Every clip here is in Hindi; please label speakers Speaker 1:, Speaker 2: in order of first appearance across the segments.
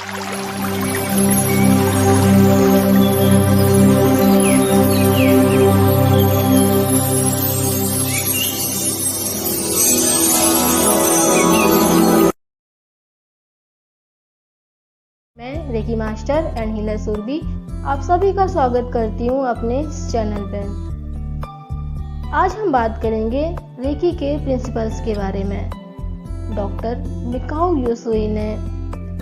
Speaker 1: मैं reiki master and healer Surbhi आप सभी का स्वागत करती हूँ अपने इस चैनल पर। आज हम बात करेंगे रेकी के प्रिंसिपल्स के बारे में। डॉक्टर मिकाओ यूसुई ने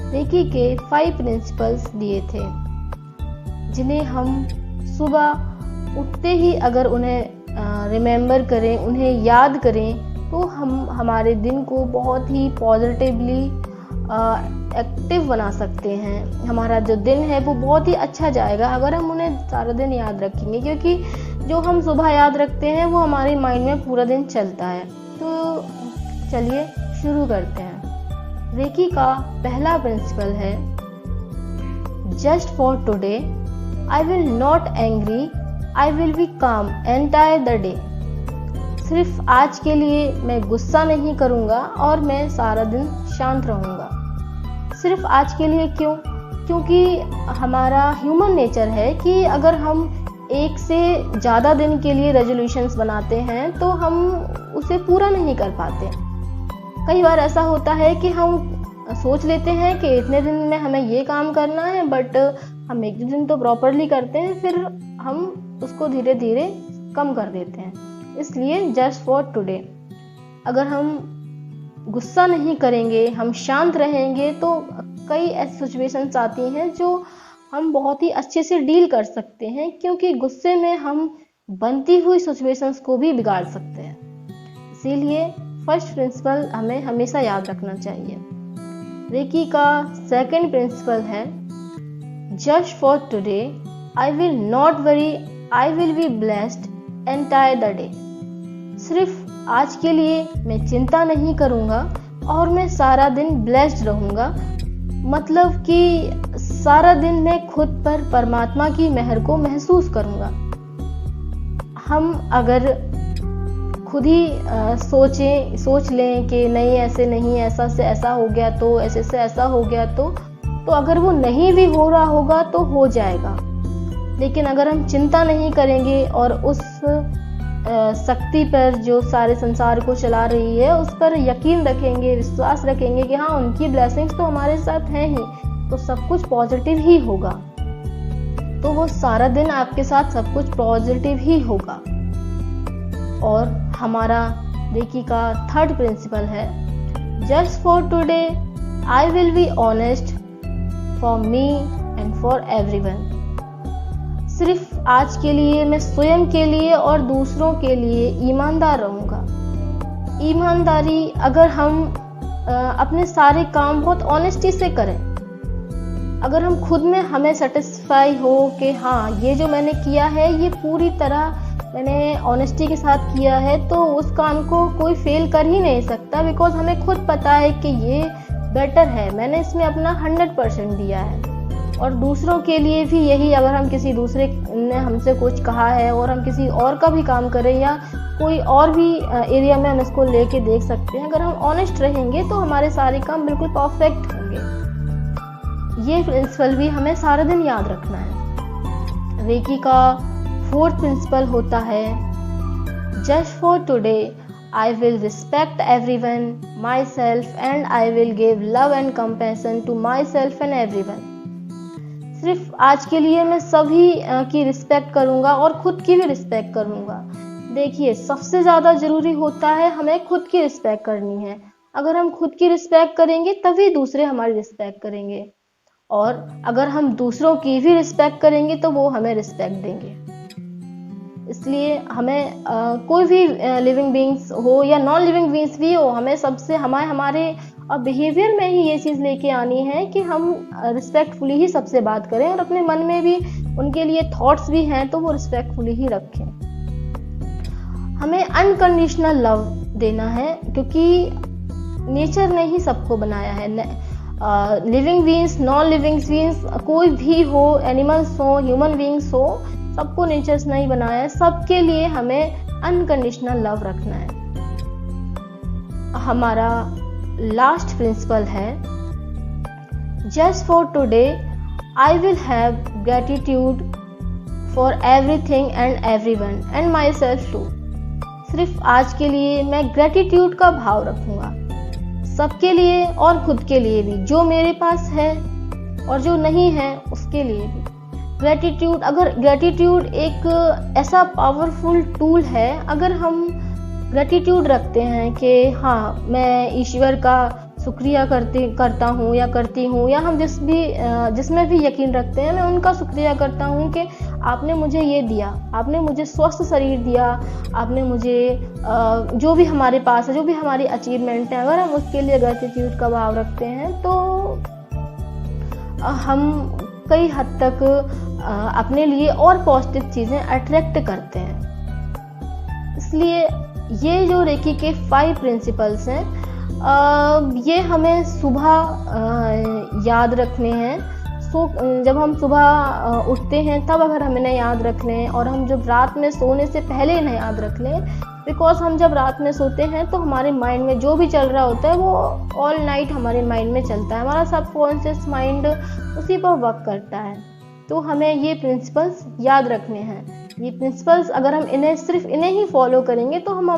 Speaker 1: रेकी के 5 प्रिंसिपल्स दिए थे, जिन्हें हम सुबह उठते ही अगर उन्हें रिमेंबर करें, उन्हें याद करें, तो हम हमारे दिन को बहुत ही पॉजिटिवली एक्टिव बना सकते हैं। हमारा जो दिन है वो बहुत ही अच्छा जाएगा अगर हम उन्हें सारा दिन याद रखेंगे, क्योंकि जो हम सुबह याद रखते हैं वो हमारे माइंड में पूरा दिन चलता है। तो चलिए शुरू करते हैं। रेकी का पहला प्रिंसिपल है, just for today I will not angry, I will be काम एंटायर द डे। सिर्फ आज के लिए मैं गुस्सा नहीं करूँगा और मैं सारा दिन शांत रहूँगा। सिर्फ आज के लिए क्यों? क्योंकि हमारा ह्यूमन नेचर है कि अगर हम एक से ज़्यादा दिन के लिए रेजोल्यूशंस बनाते हैं तो हम उसे पूरा नहीं कर पाते। कई बार ऐसा होता है कि हम सोच लेते हैं कि इतने दिन में हमें ये काम करना है, बट हम एक दिन तो प्रॉपरली करते हैं, फिर हम उसको धीरे धीरे कम कर देते हैं। इसलिए जस्ट फॉर टुडे, अगर हम गुस्सा नहीं करेंगे, हम शांत रहेंगे, तो कई ऐसी सिचुएशंस आती हैं जो हम बहुत ही अच्छे से डील कर सकते हैं, क्योंकि गुस्से में हम बनती हुई सिचुएशंस को भी बिगाड़ सकते हैं। इसीलिए फर्स्ट प्रिंसिपल हमें हमेशा याद रखना चाहिए। रेकी का सेकंड प्रिंसिपल है, just for today I will not worry, I will be blessed entire the day. सिर्फ आज के लिए मैं चिंता नहीं करूँगा और मैं सारा दिन ब्लेस्ड रहूँगा। मतलब कि सारा दिन मैं खुद पर परमात्मा की मेहर को महसूस करूँगा। हम अगर खुद ही सोच लें कि नहीं ऐसे नहीं, ऐसा से ऐसा हो गया तो, ऐसे से ऐसा हो गया तो अगर वो नहीं भी हो रहा होगा तो हो जाएगा। लेकिन अगर हम चिंता नहीं करेंगे और उस शक्ति पर जो सारे संसार को चला रही है उस पर यकीन रखेंगे, विश्वास रखेंगे कि हाँ उनकी ब्लेसिंग्स तो हमारे साथ हैं ही, तो सब कुछ पॉजिटिव ही होगा। तो वो सारा दिन आपके साथ सब कुछ पॉजिटिव ही होगा। और हमारा रेकी का थर्ड प्रिंसिपल है, just for today I will be honest for me and for everyone. सिर्फ आज के लिए मैं स्वयं के लिए और दूसरों के लिए ईमानदार रहूँगा। ईमानदारी, अगर हम अपने सारे काम बहुत ऑनेस्टी से करें, अगर हम खुद में हमें सेटिस्फाई हो कि हाँ ये जो मैंने किया है ये पूरी तरह मैंने ऑनेस्टी के साथ किया है, तो उस काम को कोई फेल कर ही नहीं सकता, बिकॉज हमें खुद पता है कि ये बेटर है, मैंने इसमें अपना 100% दिया है। और दूसरों के लिए भी यही, अगर हम किसी दूसरे ने हमसे कुछ कहा है और हम किसी और का भी काम करें या कोई और भी एरिया में हम इसको लेके देख सकते हैं, अगर हम ऑनेस्ट रहेंगे तो हमारे सारे काम बिल्कुल परफेक्ट होंगे। ये प्रिंसिपल भी हमें सारा दिन याद रखना है। रेकी का फोर्थ प्रिंसिपल होता है, just for today I will respect everyone, myself and I will give love and compassion to myself and everyone. सिर्फ आज के लिए मैं सभी की रिस्पेक्ट करूंगा और खुद की भी रिस्पेक्ट करूंगा। देखिए, सबसे ज़्यादा ज़रूरी होता है हमें खुद की रिस्पेक्ट करनी है। अगर हम खुद की रिस्पेक्ट करेंगे तभी दूसरे हमारी रिस्पेक्ट करेंगे, और अगर हम दूसरों की भी रिस्पेक्ट करेंगे तो वो हमें रिस्पेक्ट देंगे। इसलिए हमें कोई भी लिविंग बीइंग्स हो या नॉन लिविंग बीइंग्स भी हो, हमें सबसे हमारे बिहेवियर में ही ये चीज़ लेके आनी है कि हम रिस्पेक्टफुली ही सबसे बात करें, और अपने मन में भी उनके लिए थॉट्स भी हैं तो वो रिस्पेक्टफुली ही रखें। हमें अनकंडीशनल लव देना है, क्योंकि नेचर ने ही सबको बनाया है। Living beings, non living beings, कोई भी हो, एनिमल्स हो, ह्यूमन बीइंग्स हो, सबको नेचर ने ही बनाया है। सबके लिए हमें अनकंडीशनल लव रखना है। हमारा लास्ट प्रिंसिपल है, just for today I will have gratitude for everything and everyone and myself too. सिर्फ आज के लिए मैं ग्रेटिट्यूड का भाव रखूंगा, सबके लिए और खुद के लिए भी, जो मेरे पास है और जो नहीं है उसके लिए भी। ग्रेटिट्यूड एक ऐसा पावरफुल टूल है, अगर हम ग्रेटिट्यूड रखते हैं कि हाँ मैं ईश्वर का शुक्रिया करता हूँ या करती हूँ, या हम जिसमें भी यकीन रखते हैं, मैं उनका शुक्रिया करता हूँ कि आपने मुझे ये दिया, आपने मुझे स्वस्थ शरीर दिया, आपने मुझे जो भी हमारे पास है, जो भी हमारी अचीवमेंट है, अगर हम उसके लिए ग्रेटिट्यूड का भाव रखते हैं तो हम कई हद तक अपने लिए और पॉजिटिव चीज़ें अट्रैक्ट करते हैं। इसलिए ये जो रेकी के 5 प्रिंसिपल्स हैं, ये हमें सुबह याद रखने हैं। जब हम सुबह उठते हैं तब अगर हम इन्हें याद रख लें, और हम जब रात में सोने से पहले इन्हें याद रख लें, बिकॉज हम जब रात में सोते हैं तो हमारे माइंड में जो भी चल रहा होता है वो ऑल नाइट हमारे माइंड में चलता है, हमारा सबकॉन्शियस माइंड उसी पर वर्क करता है। तो हमें ये प्रिंसिपल्स याद रखने हैं। ये प्रिंसिपल्स अगर हम सिर्फ इन्हें ही फॉलो करेंगे तो हम